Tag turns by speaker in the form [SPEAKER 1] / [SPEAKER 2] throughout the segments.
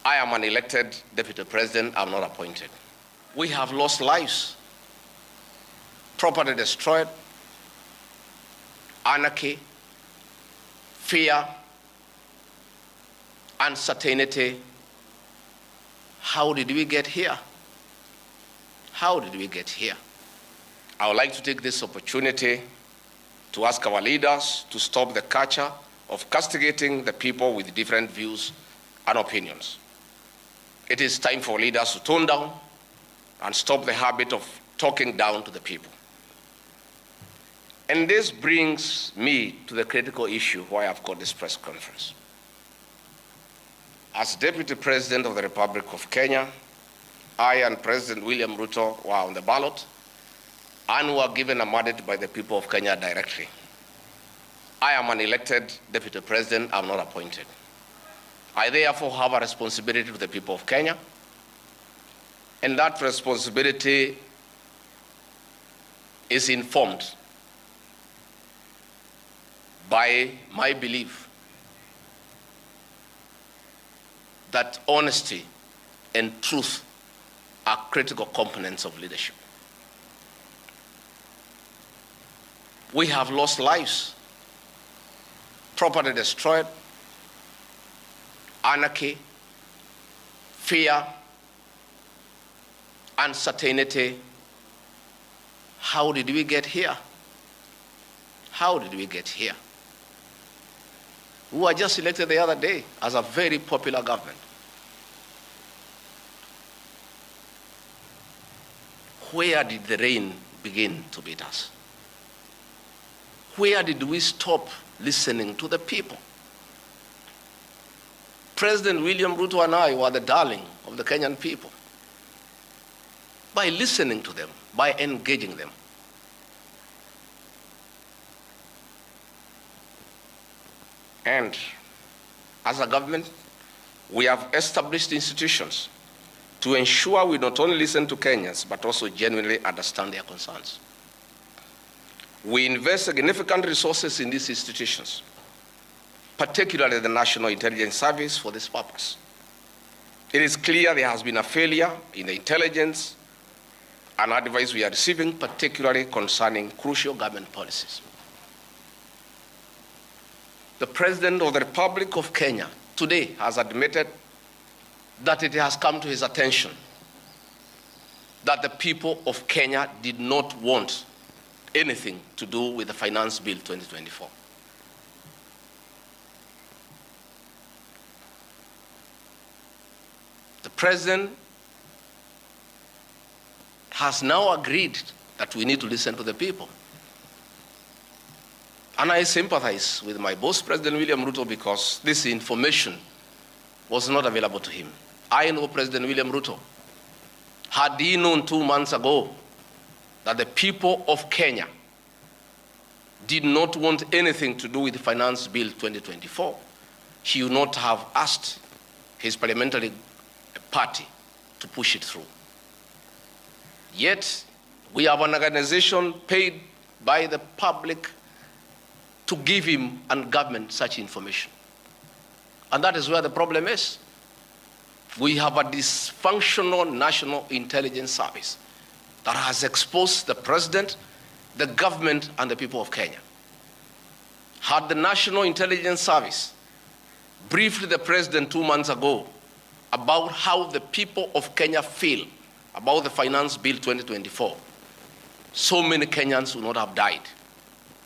[SPEAKER 1] I am an elected deputy president. I'm not appointed. We have lost lives, property destroyed, anarchy, fear, uncertainty. How did we get here? How did we get here? I would like to take this opportunity to ask our leaders to stop the culture of castigating the people with different views and opinions. It is time for leaders to tone down and stop the habit of talking down to the people. And this brings me to the critical issue why I've got this press conference. As Deputy President of the Republic of Kenya, I and President William Ruto were on the ballot and were given a mandate by the people of Kenya directly. I am an elected Deputy President. I'm not appointed. I therefore have a responsibility to the people of Kenya, and that responsibility is informed by my belief that honesty and truth are critical components of leadership. We have lost lives, property destroyed, anarchy, fear, uncertainty. How did we get here? How did we get here? We were just elected the other day as a very popular government. Where did the rain begin to beat us? Where did we stop listening to the people? President William Ruto and I were the darling of the Kenyan people by listening to them, by engaging them. And as a government, we have established institutions to ensure we not only listen to Kenyans, but also genuinely understand their concerns. We invest significant resources in these institutions, particularly the National Intelligence Service, for this purpose. It is clear there has been a failure in the intelligence and advice we are receiving, particularly concerning crucial government policies. The President of the Republic of Kenya today has admitted that it has come to his attention that the people of Kenya did not want anything to do with the Finance Bill 2024. The President has now agreed that we need to listen to the people. And I sympathize with my boss, President William Ruto, because this information was not available to him. I know President William Ruto. Had he known 2 months ago that the people of Kenya did not want anything to do with the Finance Bill 2024, he would not have asked his parliamentary party to push it through. Yet, we have an organization paid by the public to give him and government such information. And that is where the problem is. We have a dysfunctional National Intelligence Service that has exposed the President, the government, and the people of Kenya. Had the National Intelligence Service briefed the President 2 months ago about how the people of Kenya feel about the Finance Bill 2024, so many Kenyans would not have died.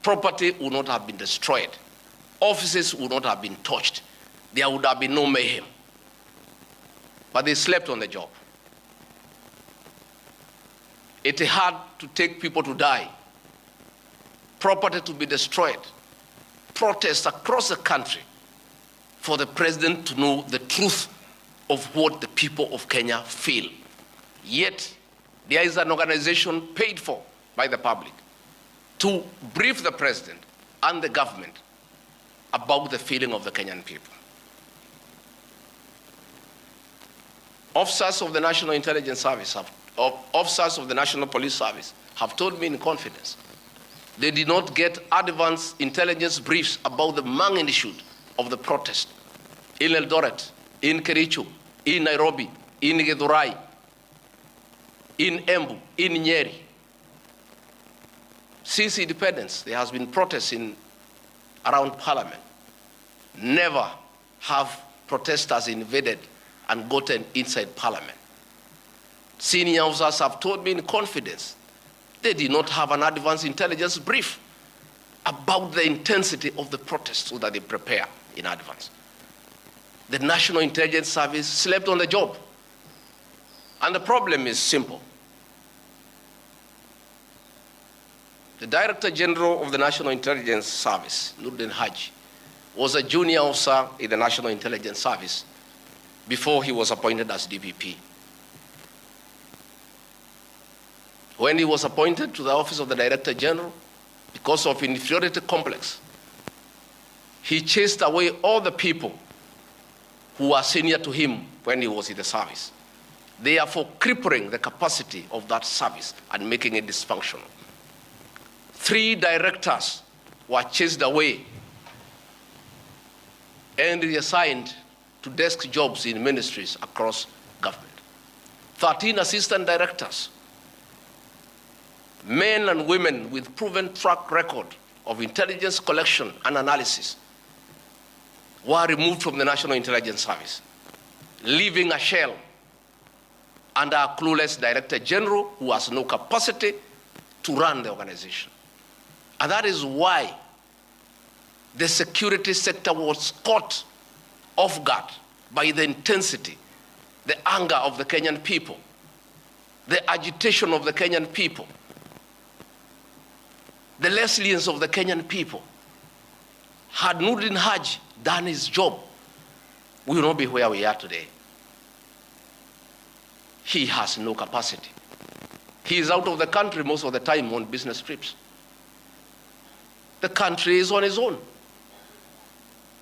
[SPEAKER 1] Property would not have been destroyed. Offices would not have been touched. There would have been no mayhem. But they slept on the job. It had to take people to die, property to be destroyed, protests across the country for the President to know the truth of what the people of Kenya feel. Yet, there is an organization paid for by the public to brief the President and the government about the feeling of the Kenyan people. Officers of the National Intelligence Service, officers of the National Police Service have told me in confidence they did not get advance intelligence briefs about the magnitude of the protest in Eldoret, in Kericho, in Nairobi, in Githurai, in Embu, in Nyeri. Since independence, there has been protests around Parliament. Never have protesters invaded and gotten inside Parliament. Senior officers have told me in confidence they did not have an advance intelligence brief about the intensity of the protests so that they prepare in advance. The National Intelligence Service slept on the job. And the problem is simple. The Director General of the National Intelligence Service, Nuruddin Haji, was a junior officer in the National Intelligence Service before he was appointed as DPP. When he was appointed to the office of the Director General, because of inferiority complex, he chased away all the people who were senior to him when he was in the service, therefore crippling the capacity of that service and making it dysfunctional. 3 directors were chased away and reassigned to desk jobs in ministries across government. 13 assistant directors, men and women with proven track record of intelligence collection and analysis, were removed from the National Intelligence Service, leaving a shell under a clueless Director General who has no capacity to run the organization. And that is why the security sector was caught off guard by the intensity, the anger of the Kenyan people, the agitation of the Kenyan people, the resilience of the Kenyan people. Had Nuruddin Haji done his job, we will not be where we are today. He has no capacity. He is out of the country most of the time on business trips. The country is on its own.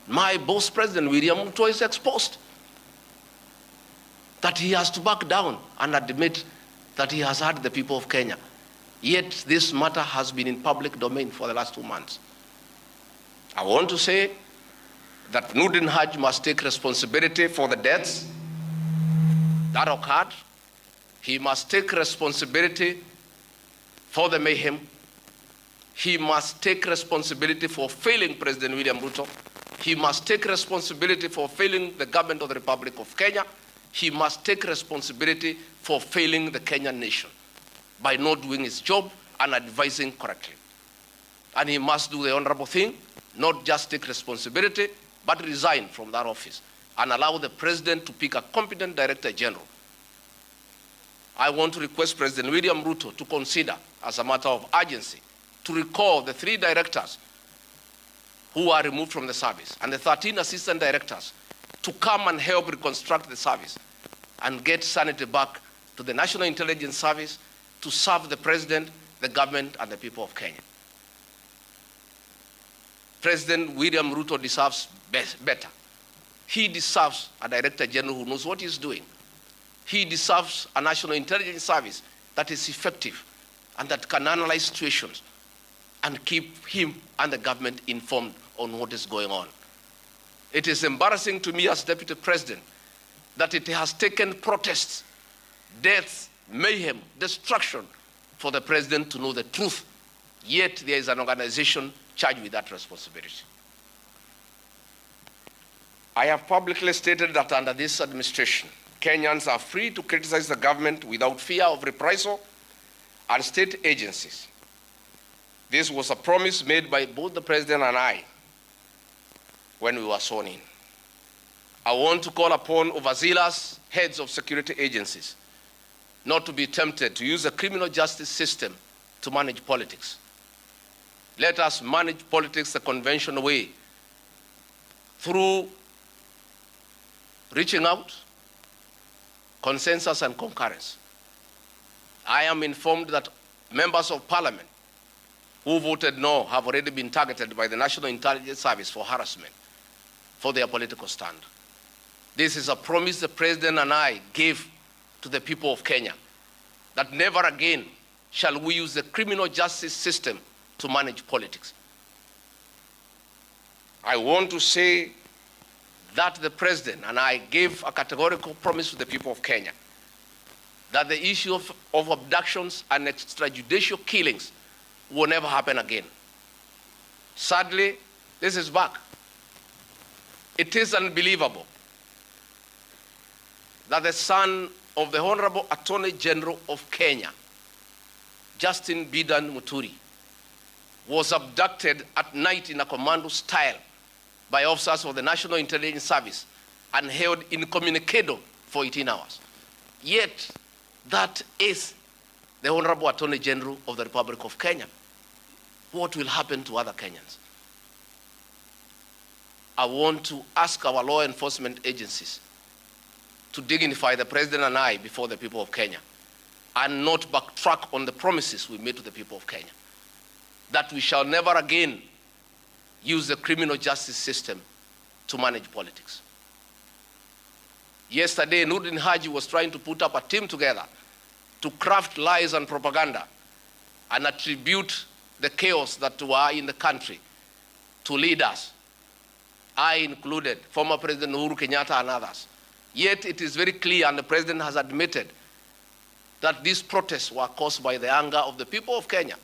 [SPEAKER 1] My boss, President William Ruto, is exposed. That he has to back down and admit that he has hurt the people of Kenya. Yet this matter has been in public domain for the last 2 months. I want to say that Nuruddin Haji must take responsibility for the deaths that occurred. He must take responsibility for the mayhem. He must take responsibility for failing President William Ruto. He must take responsibility for failing the government of the Republic of Kenya. He must take responsibility for failing the Kenyan nation by not doing his job and advising correctly. And he must do the honorable thing, not just take responsibility, but resign from that office and allow the president to pick a competent Director General. I want to request President William Ruto to consider, as a matter of urgency, to recall the 3 directors who are removed from the service and the 13 assistant directors to come and help reconstruct the service and get sanity back to the National Intelligence Service to serve the president, the government, and the people of Kenya. President William Ruto deserves better. He deserves a Director General who knows what he's doing. He deserves a National Intelligence Service that is effective and that can analyze situations and keep him and the government informed on what is going on. It is embarrassing to me as Deputy President that it has taken protests, deaths, mayhem, destruction for the President to know the truth, yet there is an organization charged with that responsibility. I have publicly stated that under this administration, Kenyans are free to criticize the government without fear of reprisal and state agencies. This was a promise made by both the President and I when we were sworn in. I want to call upon overzealous heads of security agencies not to be tempted to use the criminal justice system to manage politics. Let us manage politics the conventional way, through reaching out, consensus, and concurrence. I am informed that members of Parliament who voted no have already been targeted by the National Intelligence Service for harassment for their political stand. This is a promise the President and I gave to the people of Kenya, that never again shall we use the criminal justice system to manage politics. I want to say that the President and I gave a categorical promise to the people of Kenya that the issue of abductions and extrajudicial killings will never happen again. Sadly, this is back. It is unbelievable that the son of the Honorable Attorney General of Kenya, Justin Bidan Muturi, was abducted at night in a commando style by officers of the National Intelligence Service and held incommunicado for 18 hours. Yet, that is the Honorable Attorney General of the Republic of Kenya. What will happen to other Kenyans? I want to ask our law enforcement agencies to dignify the President and I before the people of Kenya and not backtrack on the promises we made to the people of Kenya, that we shall never again use the criminal justice system to manage politics. Yesterday, Nurdin Haji was trying to put up a team together to craft lies and propaganda and attribute the chaos that were in the country to leaders, I included, former President Uhuru Kenyatta and others. Yet it is very clear, and the President has admitted, that these protests were caused by the anger of the people of Kenya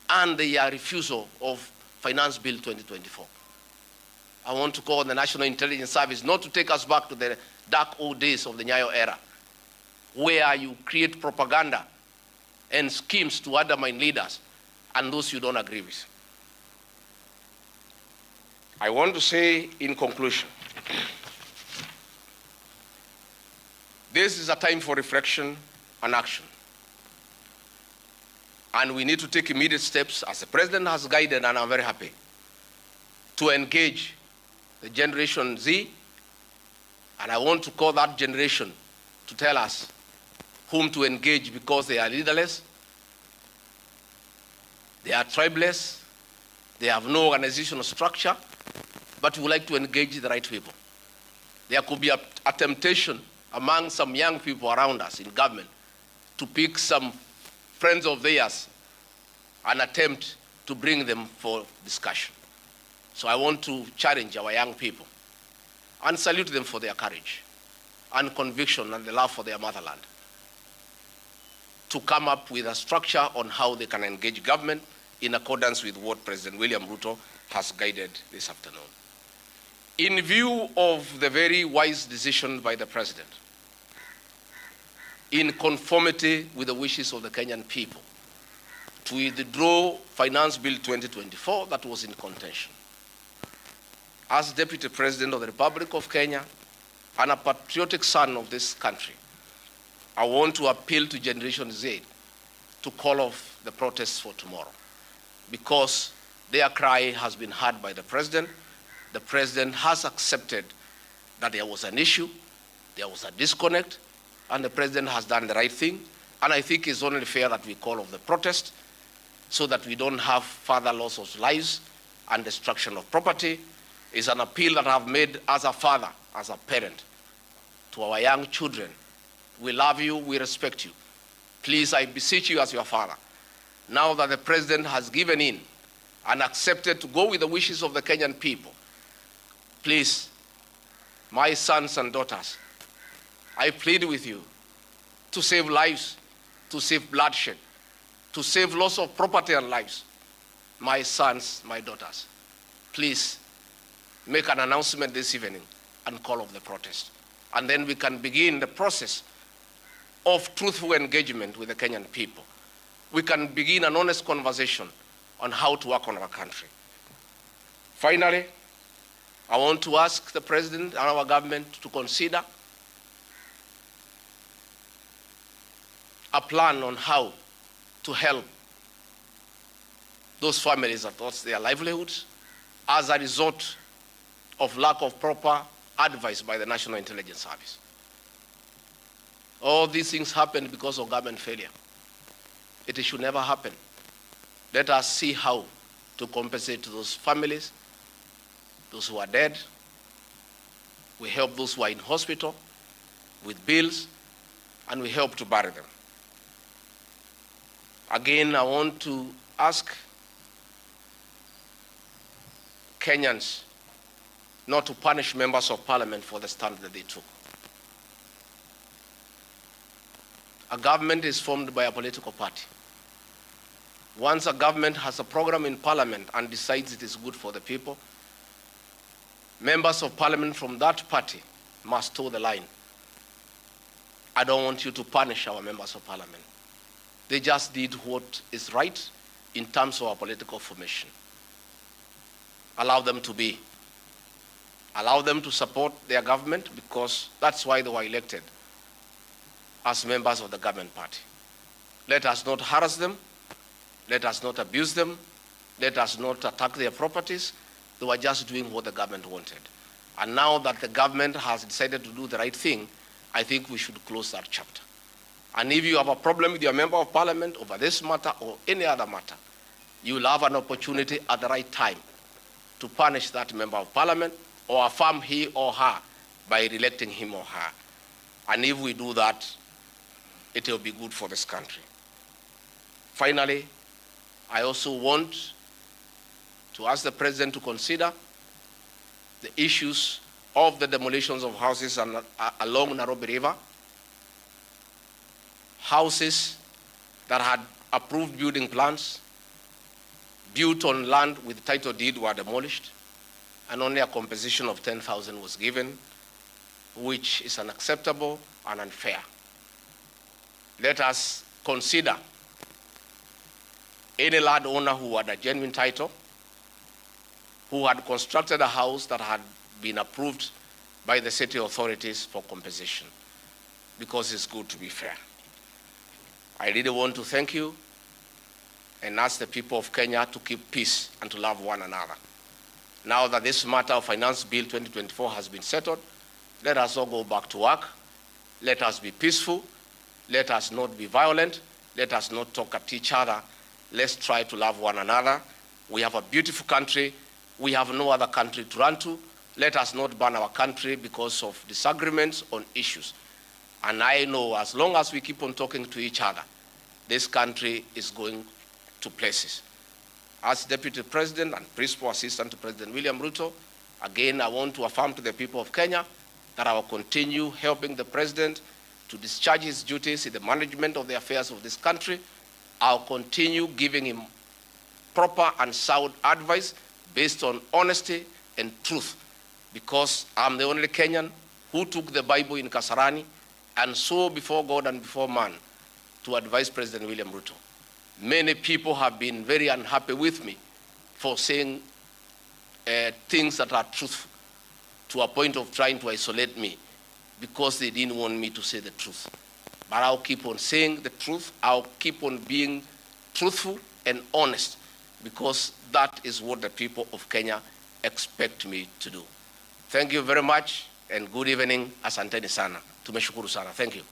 [SPEAKER 1] and the refusal of Finance Bill 2024. I want to call on the National Intelligence Service not to take us back to the dark old days of the Nyayo era, where you create propaganda and schemes to undermine leaders and those you don't agree with. I want to say in conclusion, this is a time for reflection and action. And we need to take immediate steps, as the President has guided, and I'm very happy, to engage the Generation Z. And I want to call that generation to tell us whom to engage, because they are leaderless, they are tribeless, they have no organizational structure, but we would like to engage the right people. There could be a temptation among some young people around us in government to pick some friends of theirs and attempt to bring them for discussion. So I want to challenge our young people and salute them for their courage and conviction and the love for their motherland to come up with a structure on how they can engage government in accordance with what President William Ruto has guided this afternoon. In view of the very wise decision by the President, in conformity with the wishes of the Kenyan people, to withdraw Finance Bill 2024 that was in contention, as Deputy President of the Republic of Kenya and a patriotic son of this country, I want to appeal to Generation Z to call off the protests for tomorrow, because their cry has been heard by the President. The President has accepted that there was an issue, there was a disconnect, and the President has done the right thing. And I think it's only fair that we call off the protest so that we don't have further loss of lives and destruction of property. It's an appeal that I've made as a father, as a parent, to our young children. We love you, we respect you. Please, I beseech you as your father, now that the President has given in and accepted to go with the wishes of the Kenyan people, please, my sons and daughters, I plead with you to save lives, to save bloodshed, to save loss of property and lives. My sons, my daughters, please make an announcement this evening and call off the protest. And then we can begin the process of truthful engagement with the Kenyan people. We can begin an honest conversation on how to work on our country. Finally, I want to ask the President and our government to consider a plan on how to help those families that lost their livelihoods as a result of lack of proper advice by the National Intelligence Service. All these things happened because of government failure. It should never happen. Let us see how to compensate to those families, those who are dead. We help those who are in hospital with bills, and we help to bury them. Again, I want to ask Kenyans not to punish members of parliament for the stand that they took. A government is formed by a political party. Once a government has a program in parliament and decides it is good for the people, members of parliament from that party must toe the line. I don't want you to punish our members of parliament. They just did what is right in terms of our political formation. Allow them to be. Allow them to support their government, because that's why they were elected as members of the government party. Let us not harass them. Let us not abuse them. Let us not attack their properties. They were just doing what the government wanted. And now that the government has decided to do the right thing, I think we should close that chapter. And if you have a problem with your member of parliament over this matter or any other matter, you will have an opportunity at the right time to punish that member of parliament or affirm he or her by re-electing him or her. And if we do that, it will be good for this country. Finally, I also want to ask the President to consider the issues of the demolitions of houses along Nairobi River. Houses that had approved building plans, built on land with title deed, were demolished, and only a compensation of 10,000 was given, which is unacceptable and unfair. Let us consider any landowner who had a genuine title, who had constructed a house that had been approved by the city authorities for compensation, because it's good to be fair. I really want to thank you and ask the people of Kenya to keep peace and to love one another. Now that this matter of Finance Bill 2024 has been settled, let us all go back to work. Let us be peaceful. Let us not be violent. Let us not talk at each other. Let's try to love one another. We have a beautiful country. We have no other country to run to. Let us not burn our country because of disagreements on issues. And I know as long as we keep on talking to each other, this country is going to places. As Deputy President and Principal Assistant to President William Ruto, again, I want to affirm to the people of Kenya that I will continue helping the President to discharge his duties in the management of the affairs of this country. I'll continue giving him proper and sound advice based on honesty and truth, because I'm the only Kenyan who took the Bible in Kasarani and swore before God and before man to advise President William Ruto. Many people have been very unhappy with me for saying things that are truthful, to a point of trying to isolate me because they didn't want me to say the truth. But I'll keep on saying the truth. I'll keep on being truthful and honest, because that is what the people of Kenya expect me to do. Thank you very much and good evening. Asanteni sana. Tumeshukuru sana. Thank you.